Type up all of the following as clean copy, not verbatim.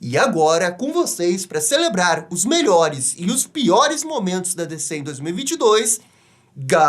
E agora, com vocês, para celebrar os melhores e os piores momentos da DC em 2022, Gabriel!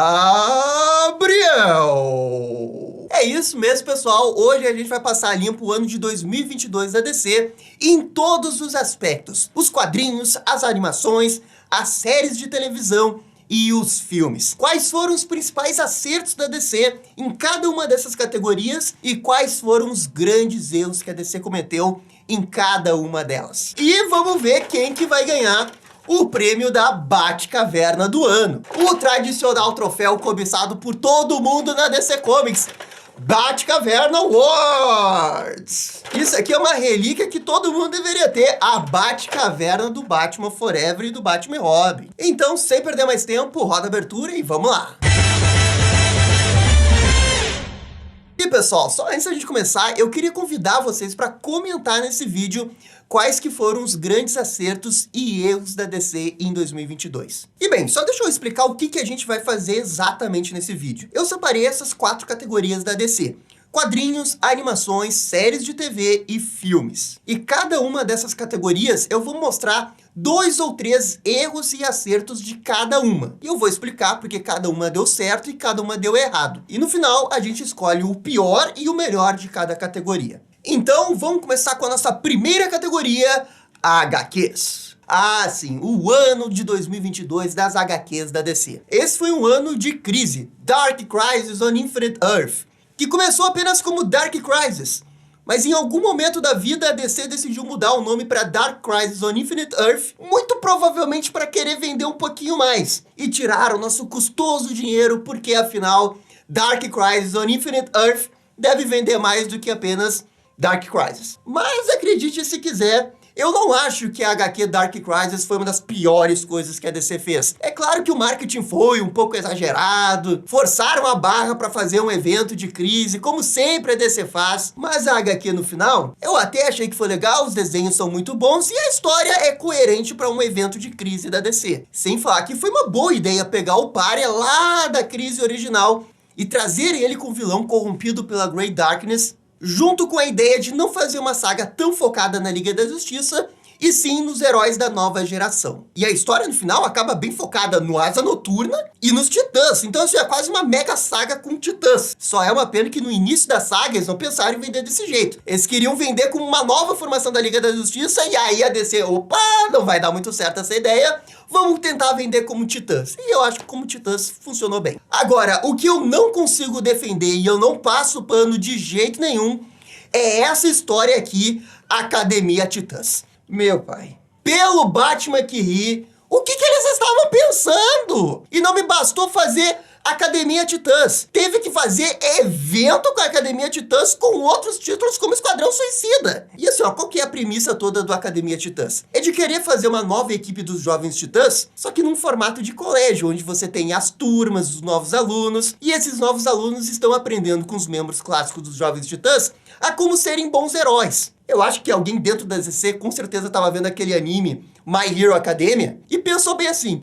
É isso mesmo, pessoal. Hoje a gente vai passar limpo o ano de 2022 da DC em todos os aspectos. Os quadrinhos, as animações, as séries de televisão e os filmes. Quais foram os principais acertos da DC em cada uma dessas categorias e quais foram os grandes erros que a DC cometeu em cada uma delas. E vamos ver quem que vai ganhar o prêmio da Batcaverna do ano. O tradicional troféu cobiçado por todo mundo na DC Comics. Batcaverna Awards! Isso aqui é uma relíquia que todo mundo deveria ter, a Batcaverna do Batman Forever e do Batman Robin. Então, sem perder mais tempo, roda a abertura e vamos lá! E pessoal, só antes da gente começar, eu queria convidar vocês para comentar nesse vídeo quais que foram os grandes acertos e erros da DC em 2022. E bem, só deixa eu explicar o que a gente vai fazer exatamente nesse vídeo. Eu separei essas 4 categorias da DC. Quadrinhos, animações, séries de TV e filmes. E cada uma dessas categorias eu vou mostrar 2 ou 3 erros e acertos de cada uma. E eu vou explicar porque cada uma deu certo e cada uma deu errado. E no final a gente escolhe o pior e o melhor de cada categoria. Então vamos começar com a nossa primeira categoria, HQs. Ah, sim, o ano de 2022 das HQs da DC. Esse foi um ano de crise, Dark Crisis on Infinite Earth, que começou apenas como Dark Crisis, mas em algum momento da vida a DC decidiu mudar o nome para Dark Crisis on Infinite Earth, muito provavelmente para querer vender um pouquinho mais e tirar o nosso custoso dinheiro, porque afinal Dark Crisis on Infinite Earth deve vender mais do que apenas Dark Crisis. Mas acredite se quiser, eu não acho que a HQ Dark Crisis foi uma das piores coisas que a DC fez. É claro que o marketing foi um pouco exagerado, forçaram a barra para fazer um evento de crise, como sempre a DC faz, mas a HQ no final, eu até achei que foi legal, os desenhos são muito bons e a história é coerente para um evento de crise da DC. Sem falar que foi uma boa ideia pegar o Pária lá da crise original e trazer ele com o vilão corrompido pela Great Darkness, junto com a ideia de não fazer uma saga tão focada na Liga da Justiça, e sim nos heróis da nova geração. E a história no final acaba bem focada no Asa Noturna e nos Titãs, então isso é quase uma mega saga com Titãs. Só é uma pena que no início da saga eles não pensaram em vender desse jeito. Eles queriam vender como uma nova formação da Liga da Justiça, e aí a DC, opa, não vai dar muito certo essa ideia, vamos tentar vender como Titãs. E eu acho que como Titãs funcionou bem. Agora, o que eu não consigo defender e eu não passo pano de jeito nenhum é essa história aqui, Academia Titãs. Meu pai, pelo Batman que ri, o que eles estavam pensando? E não me bastou fazer Academia Titãs. Teve que fazer evento com a Academia Titãs com outros títulos como Esquadrão Suicida. E assim, ó, qual que é a premissa toda do Academia Titãs? É de querer fazer uma nova equipe dos Jovens Titãs, só que num formato de colégio, onde você tem as turmas dos novos alunos, e esses novos alunos estão aprendendo com os membros clássicos dos Jovens Titãs a como serem bons heróis. Eu acho que alguém dentro da DC com certeza estava vendo aquele anime My Hero Academia e pensou bem assim,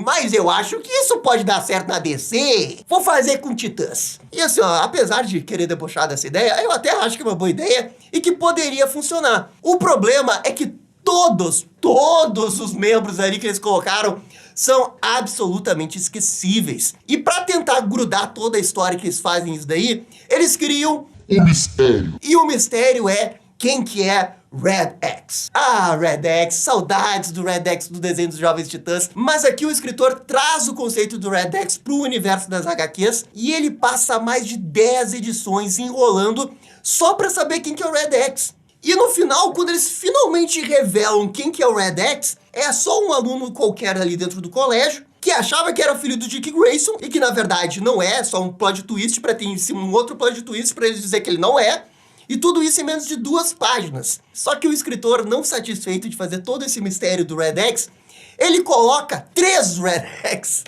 mas eu acho que isso pode dar certo na DC, vou fazer com Titãs. E assim, ó, apesar de querer debochar dessa ideia, eu até acho que é uma boa ideia e que poderia funcionar. O problema é que todos os membros ali que eles colocaram são absolutamente esquecíveis. E para tentar grudar toda a história que eles fazem isso daí, eles criam um mistério. E o mistério é quem que é Red X. Ah, Red X, saudades do Red X do desenho dos Jovens Titãs. Mas aqui o escritor traz o conceito do Red X para o universo das HQs e ele passa mais de 10 edições enrolando só para saber quem que é o Red X. E no final, quando eles finalmente revelam quem que é o Red X, é só um aluno qualquer ali dentro do colégio que achava que era filho do Dick Grayson e que na verdade não é, só um plot twist para ter em cima um outro plot twist para eles dizer que ele não é. E tudo isso em menos de 2 páginas. Só que o escritor, não satisfeito de fazer todo esse mistério do Red X, ele coloca 3 Red X.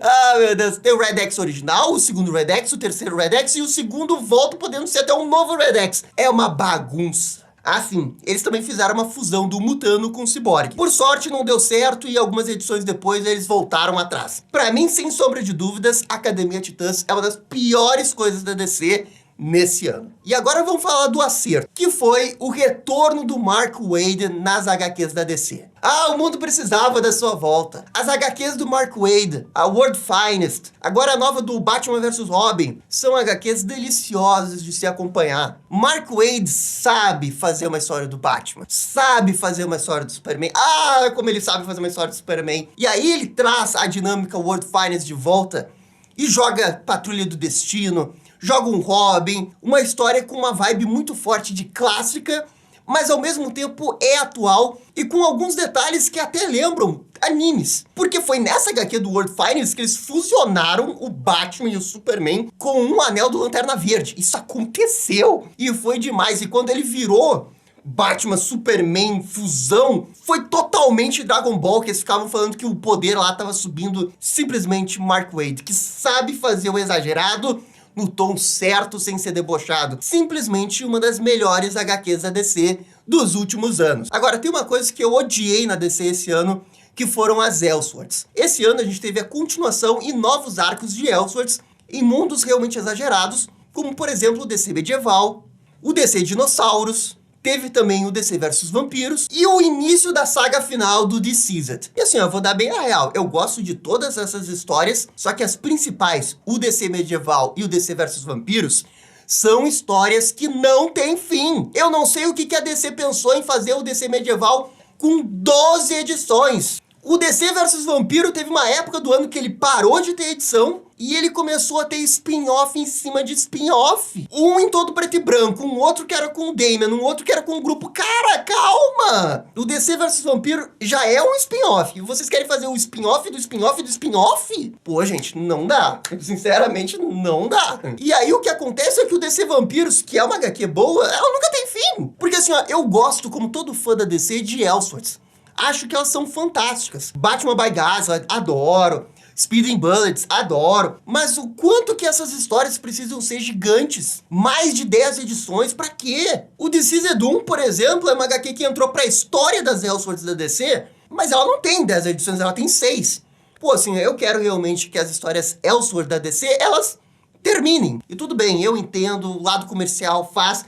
Ah, meu Deus. Tem o Red X original, o segundo Red X, o terceiro Red X e o segundo volta podendo ser até um novo Red X. É uma bagunça. Ah, sim, eles também fizeram uma fusão do Mutano com o Cyborg. Por sorte não deu certo e algumas edições depois eles voltaram atrás. Pra mim, sem sombra de dúvidas, Academia Titãs é uma das piores coisas da DC nesse ano. E agora vamos falar do acerto, que foi o retorno do Mark Waid nas HQs da DC. Ah, o mundo precisava da sua volta. As HQs do Mark Waid, a World Finest, agora a nova do Batman vs Robin, são HQs deliciosas de se acompanhar. Mark Waid sabe fazer uma história do Batman, sabe fazer uma história do Superman. Ah, como ele sabe fazer uma história do Superman. E aí ele traz a dinâmica World Finest de volta e joga Patrulha do Destino, joga um Robin, uma história com uma vibe muito forte de clássica, mas ao mesmo tempo é atual e com alguns detalhes que até lembram animes. Porque foi nessa HQ do World Finest que eles fusionaram o Batman e o Superman com um anel do Lanterna Verde. Isso aconteceu e foi demais. E quando ele virou Batman, Superman, fusão, foi totalmente Dragon Ball, que eles ficavam falando que o poder lá tava subindo. Simplesmente Mark Waid, que sabe fazer o exagerado no tom certo, sem ser debochado. Simplesmente uma das melhores HQs da DC dos últimos anos. Agora, tem uma coisa que eu odiei na DC esse ano, que foram as Elseworlds. Esse ano a gente teve a continuação e novos arcos de Elseworlds em mundos realmente exagerados, como por exemplo o DC Medieval, o DC Dinossauros, teve também o DC vs Vampiros e o início da saga final do Deceased. E assim, eu vou dar bem a real, eu gosto de todas essas histórias, só que as principais, o DC Medieval e o DC vs Vampiros, são histórias que não têm fim. Eu não sei o que a DC pensou em fazer o DC Medieval com 12 edições. O DC vs Vampiro teve uma época do ano que ele parou de ter edição e ele começou a ter spin-off em cima de spin-off. Um em todo preto e branco, um outro que era com o Damian, um outro que era com o grupo. Cara, calma! O DC vs Vampiro já é um spin-off. E vocês querem fazer o spin-off do spin-off do spin-off? Pô, gente, não dá. Sinceramente, não dá. E aí o que acontece é que o DC Vampiros, que é uma HQ boa, ela nunca tem fim. Porque assim, ó, eu gosto, como todo fã da DC, de Elseworlds. Acho que elas são fantásticas. Batman by Gaslight, adoro. Speeding Bullets, adoro. Mas o quanto que essas histórias precisam ser gigantes? Mais de 10 edições, pra quê? O Deceased 1, por exemplo, é uma HQ que entrou pra história das Elseworlds da DC, mas ela não tem 10 edições, ela tem 6. Pô, assim, eu quero realmente que as histórias Elseworlds da DC, elas terminem. E tudo bem, eu entendo, o lado comercial faz,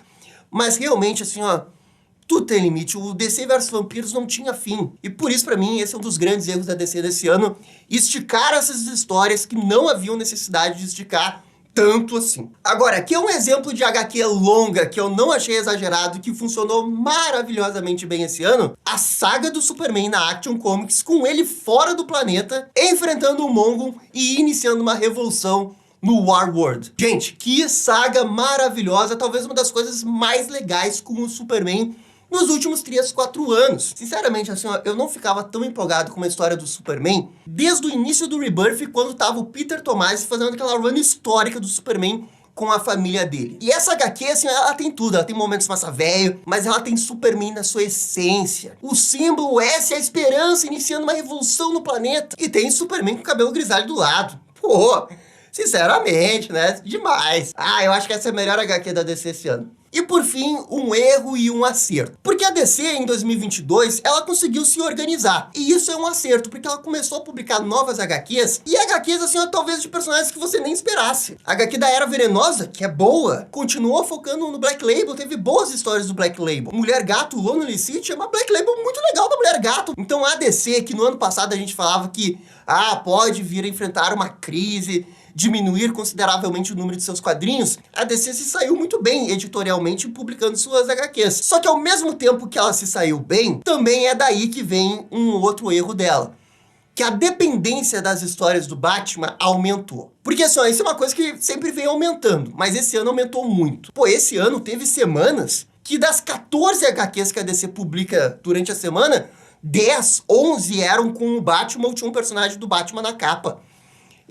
mas realmente, assim, ó, tudo tem limite. O DC vs Vampiros não tinha fim. E por isso, pra mim, esse é um dos grandes erros da DC desse ano. Esticar essas histórias que não haviam necessidade de esticar tanto assim. Agora, aqui é um exemplo de HQ longa que eu não achei exagerado e que funcionou maravilhosamente bem esse ano. A saga do Superman na Action Comics, com ele fora do planeta, enfrentando o Mongul e iniciando uma revolução no Warworld. Gente, que saga maravilhosa, talvez uma das coisas mais legais com o Superman nos últimos 3, 4 anos. Sinceramente, assim, ó, eu não ficava tão empolgado com a história do Superman desde o início do Rebirth, quando tava o Peter Tomasi fazendo aquela run histórica do Superman com a família dele. E essa HQ, assim, ela tem tudo. Ela tem momentos massa velho, mas ela tem Superman na sua essência. O símbolo S é a esperança iniciando uma revolução no planeta. E tem Superman com o cabelo grisalho do lado. Pô, sinceramente, né? Demais. Ah, eu acho que essa é a melhor HQ da DC esse ano. E por fim, um erro e um acerto. Porque a DC, em 2022, ela conseguiu se organizar. E isso é um acerto, porque ela começou a publicar novas HQs, e HQs, assim, ó, talvez de personagens que você nem esperasse. A HQ da Era Venenosa, que é boa, continuou focando no Black Label, teve boas histórias do Black Label. Mulher Gato, Lonely City, é uma Black Label muito legal da Mulher Gato. Então a DC, que no ano passado a gente falava que, pode vir a enfrentar uma crise, diminuir consideravelmente o número de seus quadrinhos, a DC se saiu muito bem editorialmente publicando suas HQs. Só que ao mesmo tempo que ela se saiu bem, também é daí que vem um outro erro dela, que a dependência das histórias do Batman aumentou. Porque assim, ó, isso é uma coisa que sempre vem aumentando, mas esse ano aumentou muito. Pô, esse ano teve semanas que das 14 HQs que a DC publica durante a semana, 10, 11 eram com o Batman ou tinha um personagem do Batman na capa.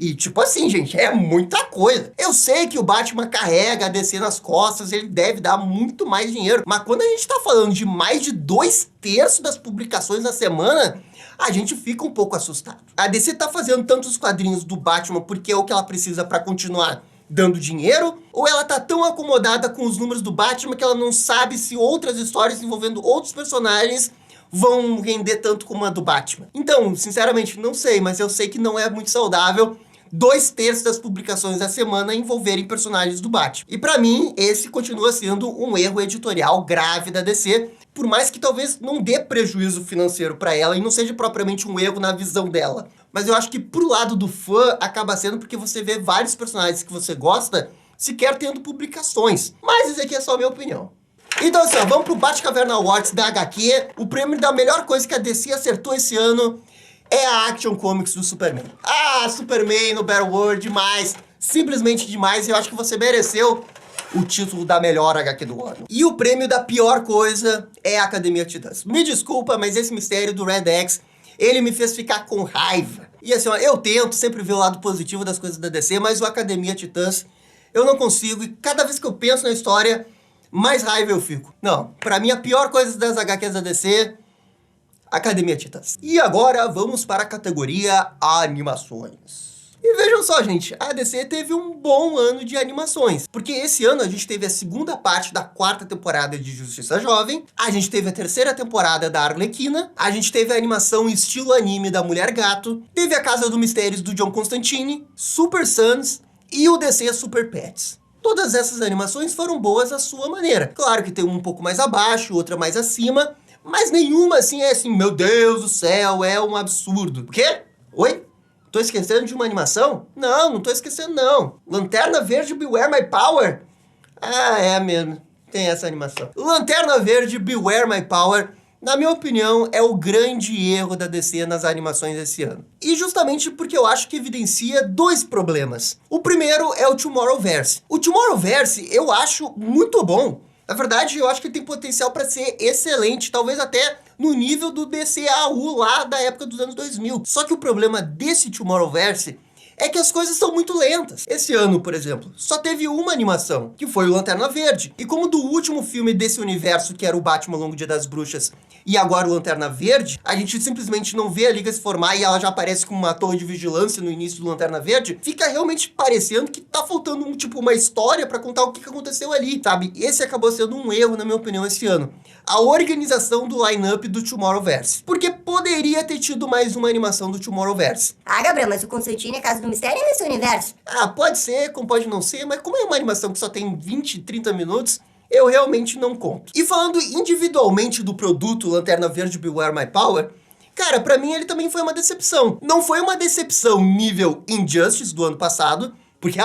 E tipo assim, gente, é muita coisa. Eu sei que o Batman carrega a DC nas costas, ele deve dar muito mais dinheiro. Mas quando a gente tá falando de mais de 2/3 das publicações na semana, a gente fica um pouco assustado. A DC tá fazendo tantos quadrinhos do Batman porque é o que ela precisa pra continuar dando dinheiro? Ou ela tá tão acomodada com os números do Batman que ela não sabe se outras histórias envolvendo outros personagens vão render tanto como a do Batman? Então, sinceramente, não sei, mas eu sei que não é muito saudável 2/3 das publicações da semana envolverem personagens do Batman. E pra mim, esse continua sendo um erro editorial grave da DC, por mais que talvez não dê prejuízo financeiro pra ela e não seja propriamente um erro na visão dela. Mas eu acho que pro lado do fã acaba sendo porque você vê vários personagens que você gosta sequer tendo publicações. Mas isso aqui é só a minha opinião. Então assim, ó, vamos pro Batcaverna Awards da HQ. O prêmio da melhor coisa que a DC acertou esse ano é a Action Comics do Superman. Ah, Superman no Battleworld, demais. Simplesmente demais. E eu acho que você mereceu o título da melhor HQ do ano. E o prêmio da pior coisa é a Academia Titãs. Me desculpa, mas esse mistério do Red X, ele me fez ficar com raiva. E assim, ó, eu tento sempre ver o lado positivo das coisas da DC, mas o Academia Titãs eu não consigo. E cada vez que eu penso na história, mais raiva eu fico. Não, pra mim a pior coisa das HQs da DC... Academia Titãs. E agora vamos para a categoria animações. E vejam só, gente, a DC teve um bom ano de animações, porque esse ano a gente teve a segunda parte da 4ª temporada de Justiça Jovem, a gente teve a 3ª temporada da Arlequina, a gente teve a animação estilo anime da Mulher Gato, teve a Casa dos Mistérios do John Constantine, Super Sons e o DC Super Pets. Todas essas animações foram boas à sua maneira. Claro que tem um pouco mais abaixo, outra mais acima, mas nenhuma assim é assim, meu Deus do céu, é um absurdo. O quê? Oi? Tô esquecendo de uma animação? Não, não tô esquecendo não. Lanterna Verde Beware My Power? Ah, é mesmo. Tem essa animação. Lanterna Verde Beware My Power, na minha opinião, é o grande erro da DC nas animações desse ano. E justamente porque eu acho que evidencia dois problemas. O primeiro é o Tomorrowverse. O Tomorrowverse eu acho muito bom. Na verdade, eu acho que ele tem potencial para ser excelente, talvez até no nível do DCAU lá da época dos anos 2000. Só que o problema desse Tomorrowverse é que as coisas são muito lentas. Esse ano, por exemplo, só teve uma animação, que foi o Lanterna Verde. E como do último filme desse universo, que era o Batman Longo Dia das Bruxas, e agora o Lanterna Verde, a gente simplesmente não vê a Liga se formar e ela já aparece com uma torre de vigilância no início do Lanterna Verde, fica realmente parecendo que tá faltando uma história pra contar o que aconteceu ali, sabe? Esse acabou sendo um erro, na minha opinião, esse ano. A organização do line-up do Tomorrowverse. Porque poderia ter tido mais uma animação do Tomorrowverse. Ah, Gabriel, mas o Constantine é Casa do Mistério nesse universo? Ah, pode ser, como pode não ser, mas como é uma animação que só tem 20, 30 minutos, eu realmente não conto. E falando individualmente do produto Lanterna Verde Beware My Power, cara, pra mim ele também foi uma decepção. Não foi uma decepção nível Injustice do ano passado, porque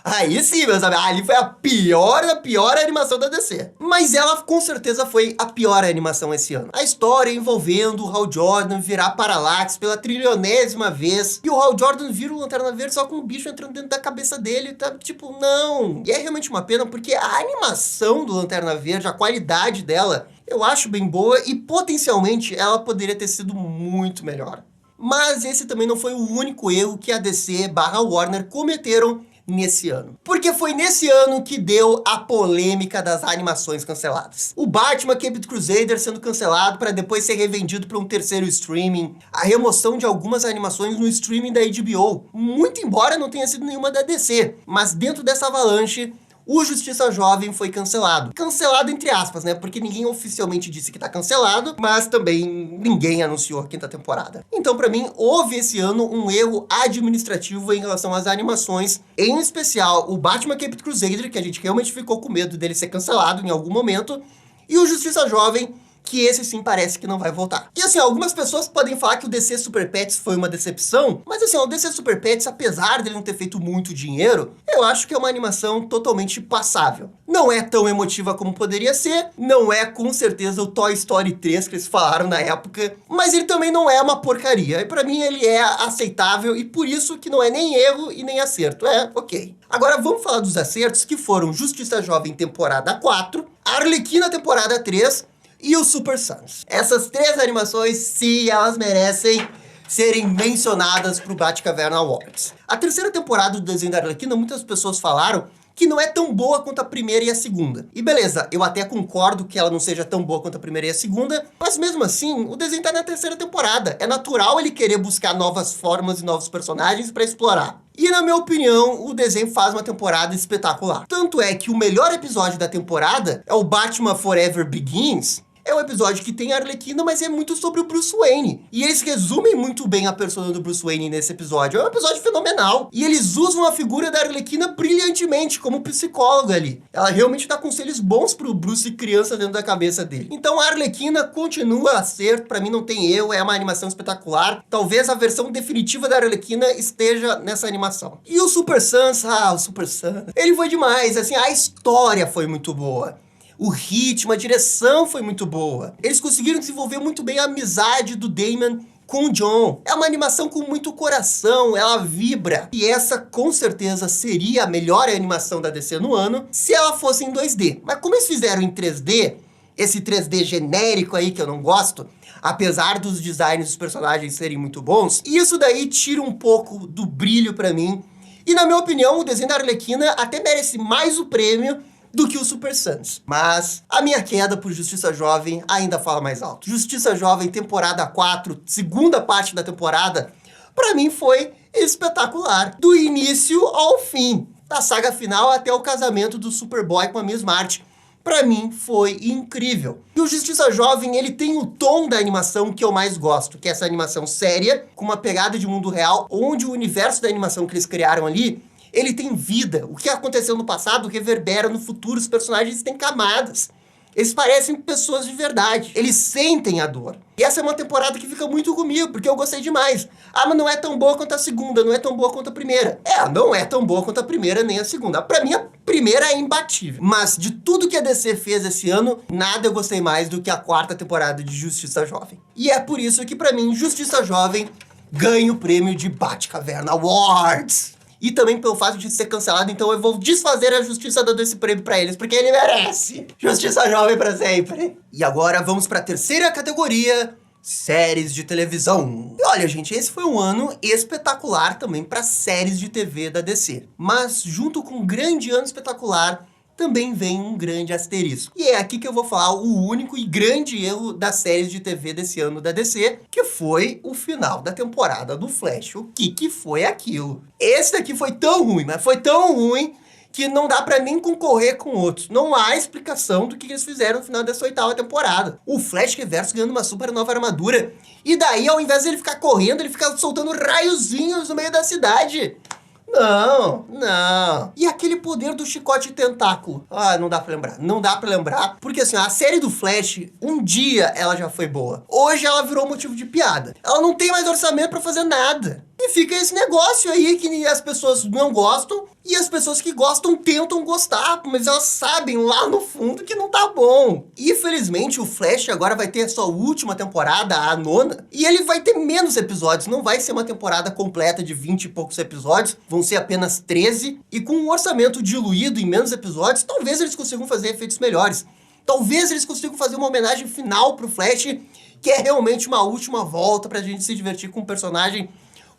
aí sim, meus amigos, ali foi a pior animação da DC. Mas ela com certeza foi a pior animação esse ano. A história envolvendo o Hal Jordan virar Parallax pela trilionésima vez, e o Hal Jordan vira o Lanterna Verde só com um bicho entrando dentro da cabeça dele, tá tipo, não. E é realmente uma pena, porque a animação do Lanterna Verde, a qualidade dela, eu acho bem boa, e potencialmente ela poderia ter sido muito melhor. Mas esse também não foi o único erro que a DC/Warner cometeram nesse ano. Porque foi nesse ano que deu a polêmica das animações canceladas. O Batman Caped Crusader sendo cancelado para depois ser revendido para um terceiro streaming. A remoção de algumas animações no streaming da HBO. Muito embora não tenha sido nenhuma da DC. Mas dentro dessa avalanche, o Justiça Jovem foi cancelado. Cancelado entre aspas, né? Porque ninguém oficialmente disse que tá cancelado, mas também ninguém anunciou a 5ª temporada. Então, pra mim, houve esse ano um erro administrativo em relação às animações, em especial o Batman Caped Crusader, que a gente realmente ficou com medo dele ser cancelado em algum momento, e o Justiça Jovem, que esse sim parece que não vai voltar. E assim, algumas pessoas podem falar que o DC Super Pets foi uma decepção, mas assim, o DC Super Pets, apesar dele não ter feito muito dinheiro, eu acho que é uma animação totalmente passável. Não é tão emotiva como poderia ser, não é com certeza o Toy Story 3 que eles falaram na época, mas ele também não é uma porcaria. E pra mim ele é aceitável, e por isso que não é nem erro e nem acerto. É, ok. Agora vamos falar dos acertos, que foram Justiça Jovem temporada 4, Arlequina temporada 3, e o Super Sons. Essas 3 animações, sim, elas merecem serem mencionadas pro Batcaverna Awards. A 3ª temporada do desenho da Arlequina, muitas pessoas falaram que não é tão boa quanto a primeira e a segunda. E beleza, eu até concordo que ela não seja tão boa quanto a primeira e a segunda, mas mesmo assim, o desenho tá na 3ª temporada. É natural ele querer buscar novas formas e novos personagens pra explorar. E na minha opinião, o desenho faz uma temporada espetacular. Tanto é que o melhor episódio da temporada é o Batman Forever Begins, é um episódio que tem a Arlequina, mas é muito sobre o Bruce Wayne. E eles resumem muito bem a persona do Bruce Wayne nesse episódio. É um episódio fenomenal. E eles usam a figura da Arlequina brilhantemente como psicóloga ali. Ela realmente dá conselhos bons pro Bruce criança dentro da cabeça dele. Então a Arlequina continua a ser, pra mim não tem erro, é uma animação espetacular. Talvez a versão definitiva da Arlequina esteja nessa animação. E o Super Sons, o Super Sons, ele foi demais, assim, a história foi muito boa. O ritmo, a direção foi muito boa. Eles conseguiram desenvolver muito bem a amizade do Damian com o John. É uma animação com muito coração, ela vibra. E essa, com certeza, seria a melhor animação da DC no ano se ela fosse em 2D. Mas como eles fizeram em 3D, esse 3D genérico aí que eu não gosto, apesar dos designs dos personagens serem muito bons, isso daí tira um pouco do brilho pra mim. E na minha opinião, o desenho da Arlequina até merece mais o prêmio do que o Super Sons. Mas a minha queda por Justiça Jovem ainda fala mais alto. Justiça Jovem, temporada 4, segunda parte da temporada, pra mim foi espetacular. Do início ao fim, da saga final até o casamento do Superboy com a Miss Martin. Pra mim foi incrível. E o Justiça Jovem, ele tem o tom da animação que eu mais gosto, que é essa animação séria, com uma pegada de mundo real, onde o universo da animação que eles criaram ali, ele tem vida. O que aconteceu no passado reverbera no futuro, os personagens têm camadas. Eles parecem pessoas de verdade. Eles sentem a dor. E essa é uma temporada que fica muito comigo, porque eu gostei demais. Mas não é tão boa quanto a segunda, não é tão boa quanto a primeira. Não é tão boa quanto a primeira nem a segunda. Pra mim, a primeira é imbatível. Mas de tudo que a DC fez esse ano, nada eu gostei mais do que a quarta temporada de Justiça Jovem. E é por isso que, pra mim, Justiça Jovem ganha o prêmio de Batcaverna Awards. E também pelo fato de ser cancelado, então eu vou desfazer a justiça dando esse prêmio pra eles, porque ele merece. Justiça Jovem pra sempre. E agora vamos pra terceira categoria, séries de televisão. E olha, gente, esse foi um ano espetacular também pra séries de TV da DC. Mas junto com um grande ano espetacular, também vem um grande asterisco. E é aqui que eu vou falar o único e grande erro das séries de TV desse ano da DC, que foi o final da temporada do Flash. O que foi aquilo? Esse daqui foi tão ruim, mas foi tão ruim que não dá pra nem concorrer com outros. Não há explicação do que eles fizeram no final dessa oitava temporada. O Flash Reverso ganhando uma super nova armadura. E daí, ao invés de ele ficar correndo, ele fica soltando raiozinhos no meio da cidade. Não. E aquele poder do chicote tentáculo? Não dá pra lembrar. Não dá pra lembrar. Porque assim, a série do Flash, um dia ela já foi boa. Hoje ela virou motivo de piada. Ela não tem mais orçamento pra fazer nada. E fica esse negócio aí que as pessoas não gostam e as pessoas que gostam tentam gostar, mas elas sabem lá no fundo que não tá bom. Infelizmente, o Flash agora vai ter a sua última temporada, a 9ª, e ele vai ter menos episódios. Não vai ser uma temporada completa de 20 e poucos episódios, vão ser apenas 13. E com um orçamento diluído em menos episódios, talvez eles consigam fazer efeitos melhores. Talvez eles consigam fazer uma homenagem final pro Flash, que é realmente uma última volta pra gente se divertir com o personagem.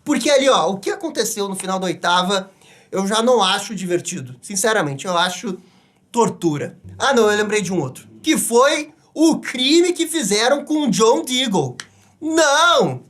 Porque ali, o que aconteceu no final da oitava, eu já não acho divertido. Sinceramente, eu acho tortura. Não, eu lembrei de um outro. Que foi o crime que fizeram com o John Diggle. Não!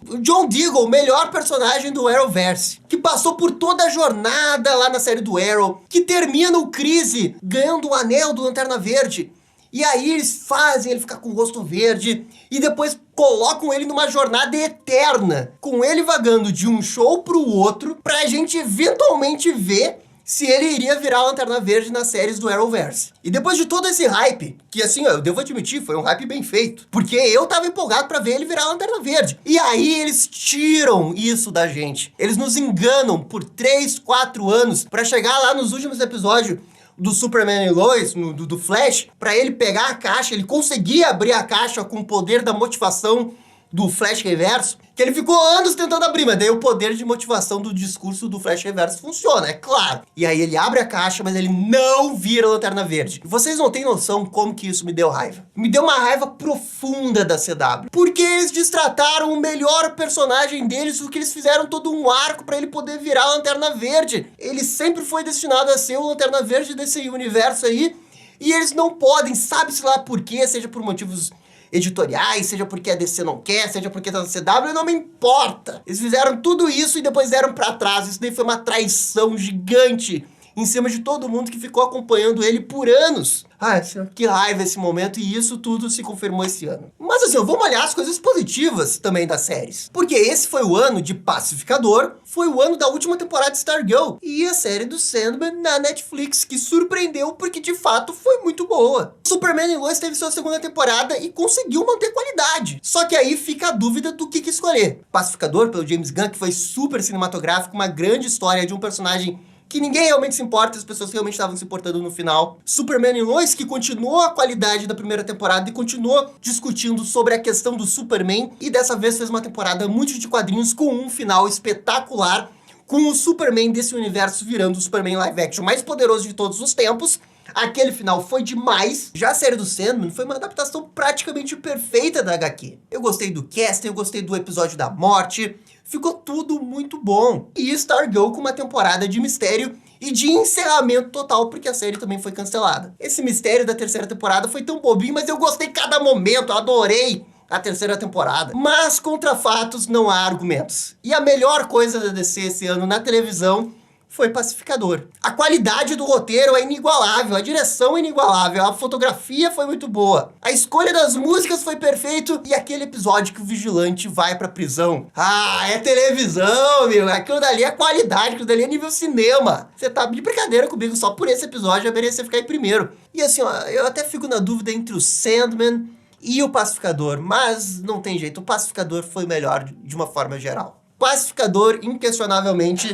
O John Diggle, o melhor personagem do Arrowverse, que passou por toda a jornada lá na série do Arrow, que termina o Crise ganhando o anel do Lanterna Verde. E aí eles fazem ele ficar com o rosto verde e depois colocam ele numa jornada eterna, com ele vagando de um show pro outro, pra gente eventualmente ver se ele iria virar Lanterna Verde nas séries do Arrowverse. E depois de todo esse hype, que assim, eu devo admitir, foi um hype bem feito, porque eu tava empolgado pra ver ele virar Lanterna Verde. E aí eles tiram isso da gente. Eles nos enganam por 3, 4 anos pra chegar lá nos últimos episódios do Superman e Lois, do Flash, pra ele pegar a caixa, ele conseguir abrir a caixa com o poder da motivação do Flash Reverso, que ele ficou anos tentando abrir, mas daí o poder de motivação do discurso do Flash Reverso funciona, é claro. E aí ele abre a caixa, mas ele não vira Lanterna Verde. E vocês não têm noção como que isso me deu raiva. Me deu uma raiva profunda da CW. Porque eles destrataram o melhor personagem deles, porque eles fizeram todo um arco pra ele poder virar Lanterna Verde. Ele sempre foi destinado a ser o Lanterna Verde desse universo aí, e eles não podem, sabe-se lá por quê, seja por motivos editoriais, seja porque a DC não quer, seja porque tá na CW, não me importa. Eles fizeram tudo isso e depois deram pra trás. Isso daí foi uma traição gigante em cima de todo mundo que ficou acompanhando ele por anos. Ai, que raiva esse momento, e isso tudo se confirmou esse ano. Mas assim, vamos olhar as coisas positivas também das séries. Porque esse foi o ano de Pacificador, foi o ano da última temporada de Stargirl, e a série do Sandman na Netflix, que surpreendeu porque de fato foi muito boa. Superman e Lois teve sua segunda temporada e conseguiu manter qualidade. Só que aí fica a dúvida do que escolher. Pacificador, pelo James Gunn, que foi super cinematográfico, uma grande história de um personagem que ninguém realmente se importa, as pessoas realmente estavam se importando no final. Superman e Lois, que continuou a qualidade da primeira temporada e continuou discutindo sobre a questão do Superman, e dessa vez fez uma temporada muito de quadrinhos com um final espetacular, com o Superman desse universo virando o Superman live action mais poderoso de todos os tempos. Aquele final foi demais. Já a série do Sandman foi uma adaptação praticamente perfeita da HQ. Eu gostei do casting, eu gostei do episódio da morte, ficou tudo muito bom. E Stargirl com uma temporada de mistério e de encerramento total, porque a série também foi cancelada. Esse mistério da terceira temporada foi tão bobinho, mas eu gostei cada momento, eu adorei a terceira temporada. Mas contra fatos não há argumentos. E a melhor coisa da DC esse ano na televisão foi Pacificador. A qualidade do roteiro é inigualável, a direção é inigualável, a fotografia foi muito boa, a escolha das músicas foi perfeito, e aquele episódio que o vigilante vai pra prisão. Ah, é televisão, meu, aquilo dali é qualidade, aquilo dali é nível cinema. Você tá de brincadeira comigo, só por esse episódio já merecia ficar em primeiro. E assim, ó, eu até fico na dúvida entre o Sandman e o Pacificador, mas não tem jeito, o Pacificador foi melhor de uma forma geral. Pacificador, inquestionavelmente,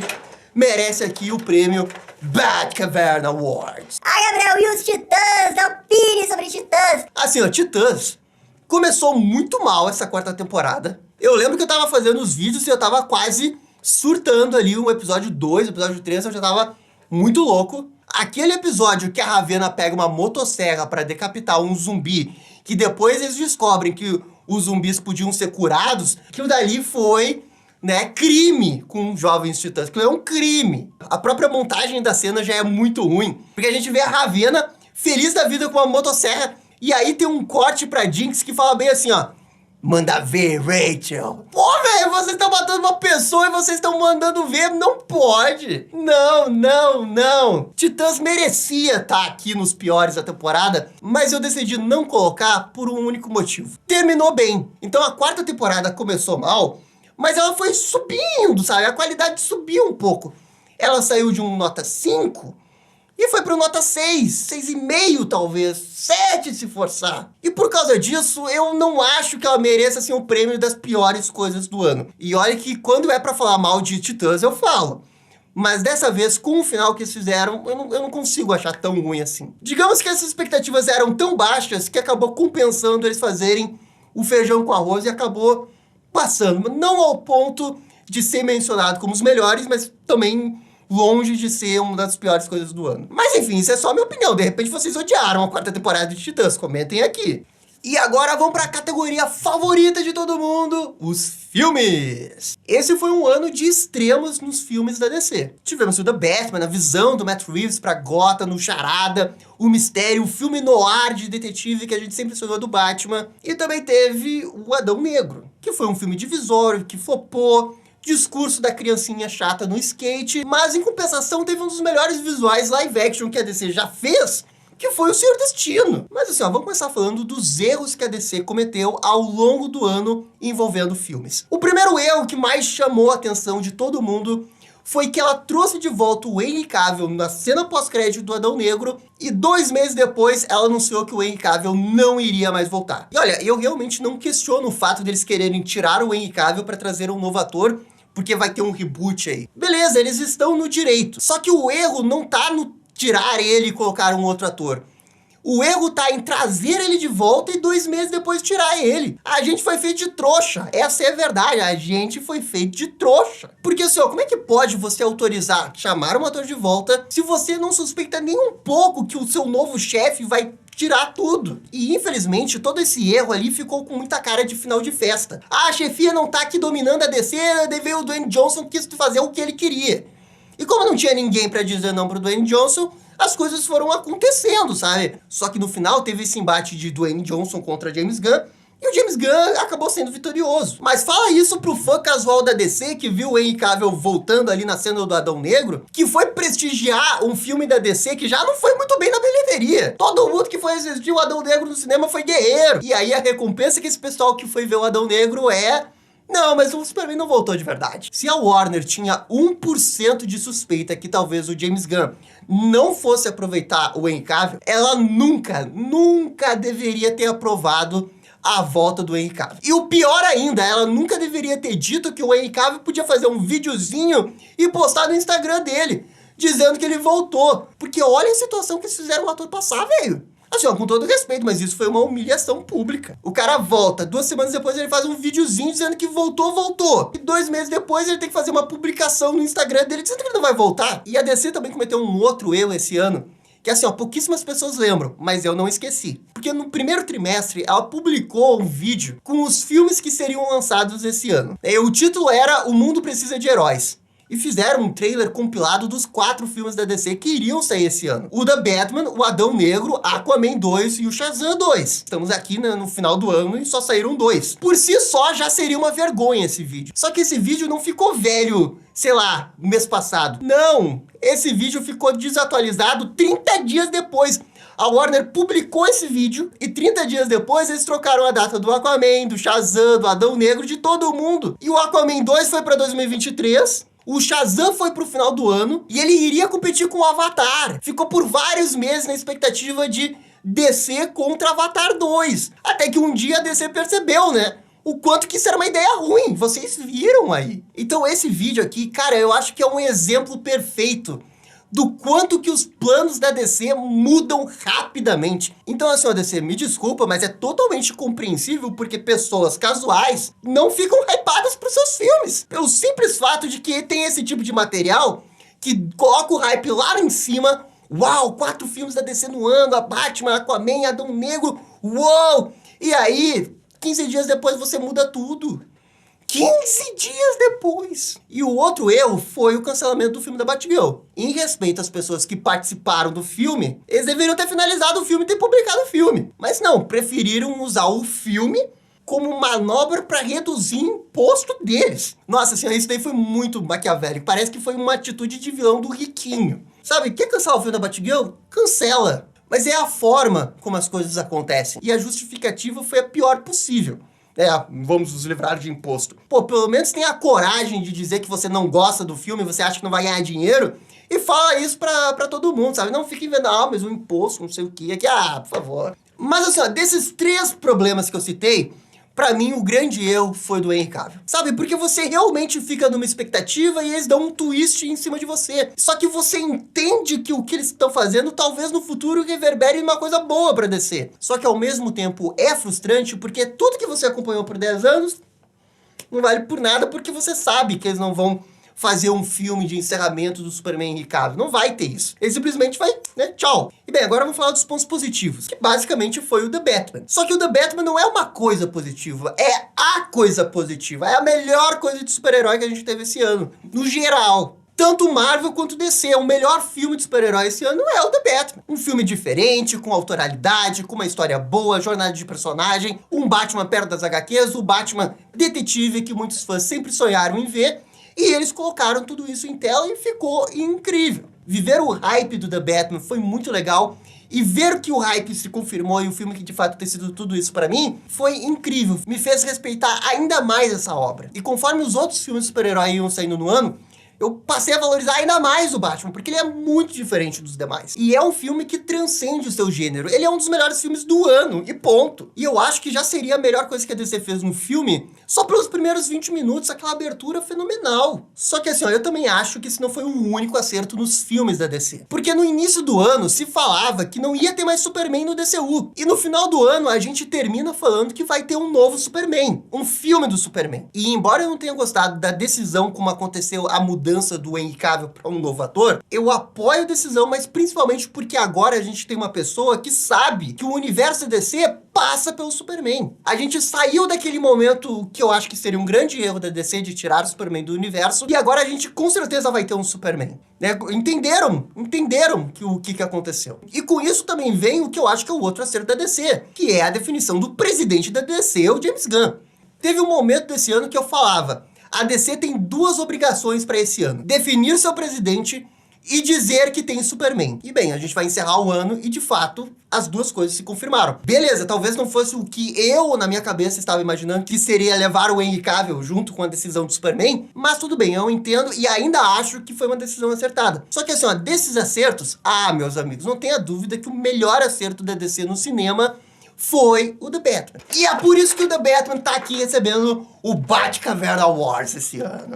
merece aqui o prêmio Batcavern Awards. Ai, Gabriel, e os Titãs? Dá opinião sobre Titãs. Assim, ó, Titãs começou muito mal essa quarta temporada. Eu lembro que eu tava fazendo os vídeos e eu tava quase surtando ali o episódio 2, episódio 3, eu já tava muito louco. Aquele episódio que a Ravena pega uma motosserra pra decapitar um zumbi, que depois eles descobrem que os zumbis podiam ser curados, aquilo dali foi, né, crime com jovens titãs, que é um crime. A própria montagem da cena já é muito ruim, porque a gente vê a Ravena feliz da vida com uma motosserra, e aí tem um corte pra Jinx que fala bem assim, ó: manda ver, Rachel. Pô, velho, vocês estão matando uma pessoa e vocês estão mandando ver? Não pode. Não, não, não. Titãs merecia estar aqui nos piores da temporada, mas eu decidi não colocar por um único motivo. Terminou bem. Então a quarta temporada começou mal, mas ela foi subindo, sabe? A qualidade subiu um pouco. Ela saiu de um nota 5 e foi pro nota 6, 6,5 talvez, 7 se forçar. E por causa disso, eu não acho que ela mereça assim, o prêmio das piores coisas do ano. E olha que quando é pra falar mal de Titãs, eu falo. Mas dessa vez, com o final que eles fizeram, eu não consigo achar tão ruim assim. Digamos que essas expectativas eram tão baixas que acabou compensando eles fazerem o feijão com arroz e acabou passando. Não ao ponto de ser mencionado como os melhores, mas também longe de ser uma das piores coisas do ano. Mas enfim, isso é só a minha opinião. De repente vocês odiaram a quarta temporada de Titãs. Comentem aqui. E agora vamos para a categoria favorita de todo mundo, os filmes. Esse foi um ano de extremos nos filmes da DC. Tivemos o The Batman, a visão do Matt Reeves para Gotham, no Charada, o mistério, o filme noir de detetive que a gente sempre sonhou do Batman. E também teve o Adão Negro, que foi um filme divisório, que flopou, discurso da criancinha chata no skate, mas em compensação teve um dos melhores visuais live action que a DC já fez, que foi o Senhor Destino. Mas assim, ó, vamos começar falando dos erros que a DC cometeu ao longo do ano envolvendo filmes. O primeiro erro que mais chamou a atenção de todo mundo foi que ela trouxe de volta o Henry Cavill na cena pós-crédito do Adão Negro, e 2 meses depois ela anunciou que o Henry Cavill não iria mais voltar. E olha, eu realmente não questiono o fato deles quererem tirar o Henry Cavill para trazer um novo ator, porque vai ter um reboot aí. Beleza, eles estão no direito. Só que o erro não tá no tirar ele e colocar um outro ator. O erro tá em trazer ele de volta e 2 meses depois tirar ele. A gente foi feito de trouxa. Essa é a verdade. A gente foi feito de trouxa. Porque assim, ó, como é que pode você autorizar chamar um ator de volta se você não suspeita nem um pouco que o seu novo chefe vai tirar tudo? E infelizmente todo esse erro ali ficou com muita cara de final de festa. Ah, a chefia não tá aqui dominando a DC, daí veio o Dwayne Johnson que quis fazer o que ele queria. E como não tinha ninguém pra dizer não pro Dwayne Johnson, as coisas foram acontecendo, sabe? Só que no final teve esse embate de Dwayne Johnson contra James Gunn, E o James Gunn acabou sendo vitorioso. Mas fala isso pro fã casual da DC que viu o Henry Cavill voltando ali na cena do Adão Negro, que foi prestigiar um filme da DC que já não foi muito bem na bilheteria. Todo mundo que foi assistir o Adão Negro no cinema foi guerreiro. E aí a recompensa que esse pessoal que foi ver o Adão Negro é... Não, mas o Superman não voltou de verdade. Se a Warner tinha 1% de suspeita que talvez o James Gunn não fosse aproveitar o Henry Cavill, ela nunca deveria ter aprovado a volta do Henry Cavill. E o pior ainda, ela nunca deveria ter dito que o Henry Cavill podia fazer um videozinho e postar no Instagram dele, dizendo que ele voltou. Porque olha a situação que eles fizeram o ator passar, velho. Assim, ó, com todo respeito, mas isso foi uma humilhação pública. O cara volta, 2 semanas depois ele faz um videozinho dizendo que voltou. E 2 meses depois ele tem que fazer uma publicação no Instagram dele dizendo que ele não vai voltar. E a DC também cometeu um outro erro esse ano, que assim, ó, pouquíssimas pessoas lembram, mas eu não esqueci. Porque no primeiro trimestre, ela publicou um vídeo com os filmes que seriam lançados esse ano. E o título era O Mundo Precisa de Heróis. E fizeram um trailer compilado dos 4 filmes da DC que iriam sair esse ano. O The Batman, o Adão Negro, Aquaman 2 e o Shazam 2. Estamos aqui no final do ano e só saíram 2. Por si só, já seria uma vergonha esse vídeo. Só que esse vídeo não ficou velho, sei lá, mês passado. Não! Esse vídeo ficou desatualizado 30 dias depois. A Warner publicou esse vídeo e 30 dias depois eles trocaram a data do Aquaman, do Shazam, do Adão Negro, de todo mundo. E o Aquaman 2 foi para 2023... O Shazam foi pro final do ano e ele iria competir com o Avatar. Ficou por vários meses na expectativa de DC contra Avatar 2. Até que um dia a DC percebeu, né? O quanto que isso era uma ideia ruim. Vocês viram aí. Então esse vídeo aqui, cara, eu acho que é um exemplo perfeito do quanto que os planos da DC mudam rapidamente. Então assim, ó, DC, me desculpa, mas é totalmente compreensível porque pessoas casuais não ficam hypadas pros seus filmes. Pelo simples fato de que tem esse tipo de material que coloca o hype lá em cima. Uau, 4 filmes da DC no ano, a Batman, Aquaman, Adão Negro, uou! E aí, 15 dias depois você muda tudo. 15 dias depois. E o outro erro foi o cancelamento do filme da Batgirl. Em respeito às pessoas que participaram do filme, eles deveriam ter finalizado o filme e ter publicado o filme. Mas não, preferiram usar o filme como manobra para reduzir o imposto deles. Nossa senhora, isso daí foi muito maquiavélico. Parece que foi uma atitude de vilão do riquinho. Sabe, quer cancelar o filme da Batgirl? Cancela. Mas é a forma como as coisas acontecem. E a justificativa foi a pior possível. Vamos nos livrar de imposto. Pô, pelo menos tenha a coragem de dizer que você não gosta do filme, você acha que não vai ganhar dinheiro, e fala isso pra todo mundo, sabe? Não fique vendo, mas o imposto, não sei o que, aqui, por favor. Mas assim, ó, desses 3 problemas que eu citei, pra mim o grande erro foi do Henry Cavill. Sabe, porque você realmente fica numa expectativa e eles dão um twist em cima de você. Só que você entende que o que eles estão fazendo talvez no futuro reverbere uma coisa boa pra DC. Só que ao mesmo tempo é frustrante porque tudo que você acompanhou por 10 anos não vale por nada porque você sabe que eles não vão fazer um filme de encerramento do Superman Henry Cavill. Não vai ter isso. Ele simplesmente vai, né, tchau. E bem, agora vamos falar dos pontos positivos, que basicamente foi o The Batman. Só que o The Batman não é uma coisa positiva, é a coisa positiva. É a melhor coisa de super-herói que a gente teve esse ano, no geral. Tanto Marvel quanto DC, o melhor filme de super-herói esse ano é o The Batman. Um filme diferente, com autoralidade, com uma história boa, jornada de personagem, um Batman perto das HQs, o Batman detetive que muitos fãs sempre sonharam em ver. E eles colocaram tudo isso em tela e ficou incrível. Viver o hype do The Batman foi muito legal. E ver que o hype se confirmou e o filme que de fato tem sido tudo isso pra mim, foi incrível. Me fez respeitar ainda mais essa obra. E conforme os outros filmes de super-herói iam saindo no ano, eu passei a valorizar ainda mais o Batman, porque ele é muito diferente dos demais. E é um filme que transcende o seu gênero. Ele é um dos melhores filmes do ano, e ponto. E eu acho que já seria a melhor coisa que a DC fez no filme, só pelos primeiros 20 minutos, aquela abertura fenomenal. Só que assim, ó, eu também acho que esse não foi o único acerto nos filmes da DC. Porque no início do ano se falava que não ia ter mais Superman no DCU. E no final do ano a gente termina falando que vai ter um novo Superman, um filme do Superman. E embora eu não tenha gostado da decisão como aconteceu a mudança mudança do Henry Cavill para um novo ator, eu apoio a decisão, mas principalmente porque agora a gente tem uma pessoa que sabe que o universo da DC passa pelo Superman. A gente saiu daquele momento que eu acho que seria um grande erro da DC de tirar o Superman do universo, e agora a gente com certeza vai ter um Superman. Né? Entenderam que o que aconteceu. E com isso também vem o que eu acho que é o outro acerto da DC, que é a definição do presidente da DC, o James Gunn. Teve um momento desse ano que eu falava, a DC tem duas obrigações para esse ano: definir seu presidente e dizer que tem Superman. E bem, a gente vai encerrar o ano e, de fato, as duas coisas se confirmaram. Beleza, talvez não fosse o que eu, na minha cabeça, estava imaginando que seria levar o Henry Cavill junto com a decisão do Superman, mas tudo bem, eu entendo e ainda acho que foi uma decisão acertada. Só que assim, ó, desses acertos, meus amigos, não tenha dúvida que o melhor acerto da DC no cinema foi o The Batman. E é por isso que o The Batman tá aqui recebendo o Batcaverna Awards esse ano.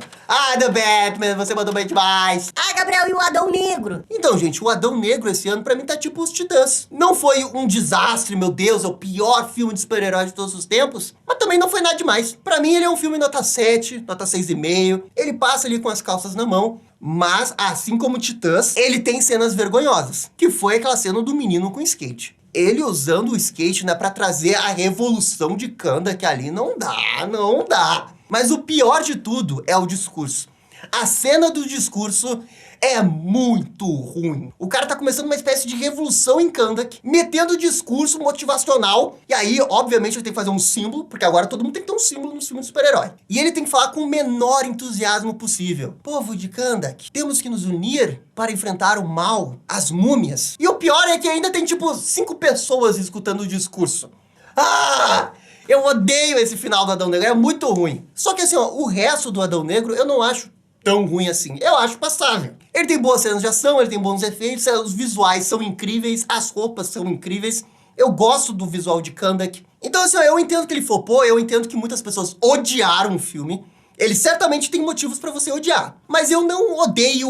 The Batman, você mandou bem demais. Gabriel, e o Adão Negro? Então, gente, o Adão Negro esse ano pra mim tá tipo os Titãs. Não foi um desastre, meu Deus, é o pior filme de super-herói de todos os tempos, mas também não foi nada demais. Pra mim ele é um filme nota 7, nota 6,5, ele passa ali com as calças na mão, mas, assim como Titãs, ele tem cenas vergonhosas, que foi aquela cena do menino com skate. Ele usando o skate, né, pra trazer a revolução de Kahndaq ali, não dá. Mas o pior de tudo é o discurso. A cena do discurso é muito ruim. O cara tá começando uma espécie de revolução em Kahndaq, metendo discurso motivacional, e aí, obviamente, ele tem que fazer um símbolo, porque agora todo mundo tem que ter um símbolo no filme de super-herói. E ele tem que falar com o menor entusiasmo possível. Povo de Kahndaq, temos que nos unir para enfrentar o mal, as múmias. E o pior é que ainda tem, tipo, 5 pessoas escutando o discurso. Eu odeio esse final do Adão Negro, é muito ruim. Só que assim, ó, o resto do Adão Negro eu não acho tão ruim assim. Eu acho passável. Ele tem boas cenas de ação, ele tem bons efeitos, os visuais são incríveis, as roupas são incríveis. Eu gosto do visual de Kahndaq. Então assim, ó, eu entendo que ele flopou, eu entendo que muitas pessoas odiaram o filme. Ele certamente tem motivos pra você odiar. Mas eu não odeio,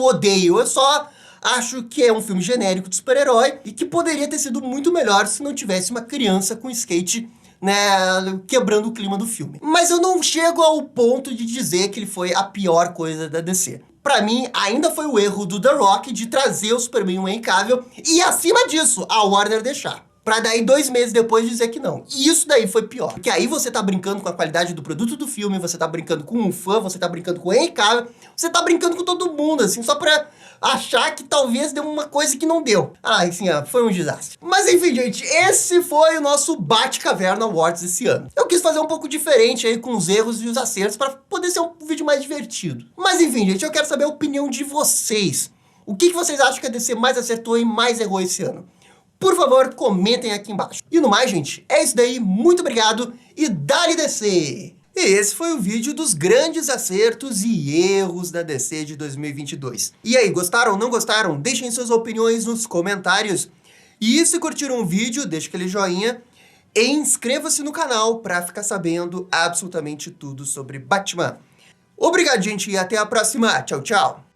eu só acho que é um filme genérico de super-herói e que poderia ter sido muito melhor se não tivesse uma criança com skate, né, quebrando o clima do filme. Mas eu não chego ao ponto de dizer que ele foi a pior coisa da DC. Pra mim, ainda foi o erro do The Rock de trazer o Superman o Henry Cavill e, acima disso, a Warner deixar. Pra daí 2 meses depois dizer que não. E isso daí foi pior. Porque aí você tá brincando com a qualidade do produto do filme, você tá brincando com um fã, você tá brincando com o Henry Cavill, você tá brincando com todo mundo, assim, só pra achar que talvez deu uma coisa que não deu. Assim, foi um desastre. Mas enfim, gente, esse foi o nosso Batcaverna Awards esse ano. Eu quis fazer um pouco diferente aí com os erros e os acertos pra poder ser um vídeo mais divertido. Mas enfim, gente, eu quero saber a opinião de vocês. O que vocês acham que a DC mais acertou e mais errou esse ano? Por favor, comentem aqui embaixo. E no mais, gente, é isso daí. Muito obrigado e dá-lhe DC! E esse foi o vídeo dos grandes acertos e erros da DC de 2022. E aí, gostaram ou não gostaram? Deixem suas opiniões nos comentários. E se curtiram o vídeo, deixe aquele joinha e inscreva-se no canal para ficar sabendo absolutamente tudo sobre Batman. Obrigado, gente, e até a próxima. Tchau, tchau!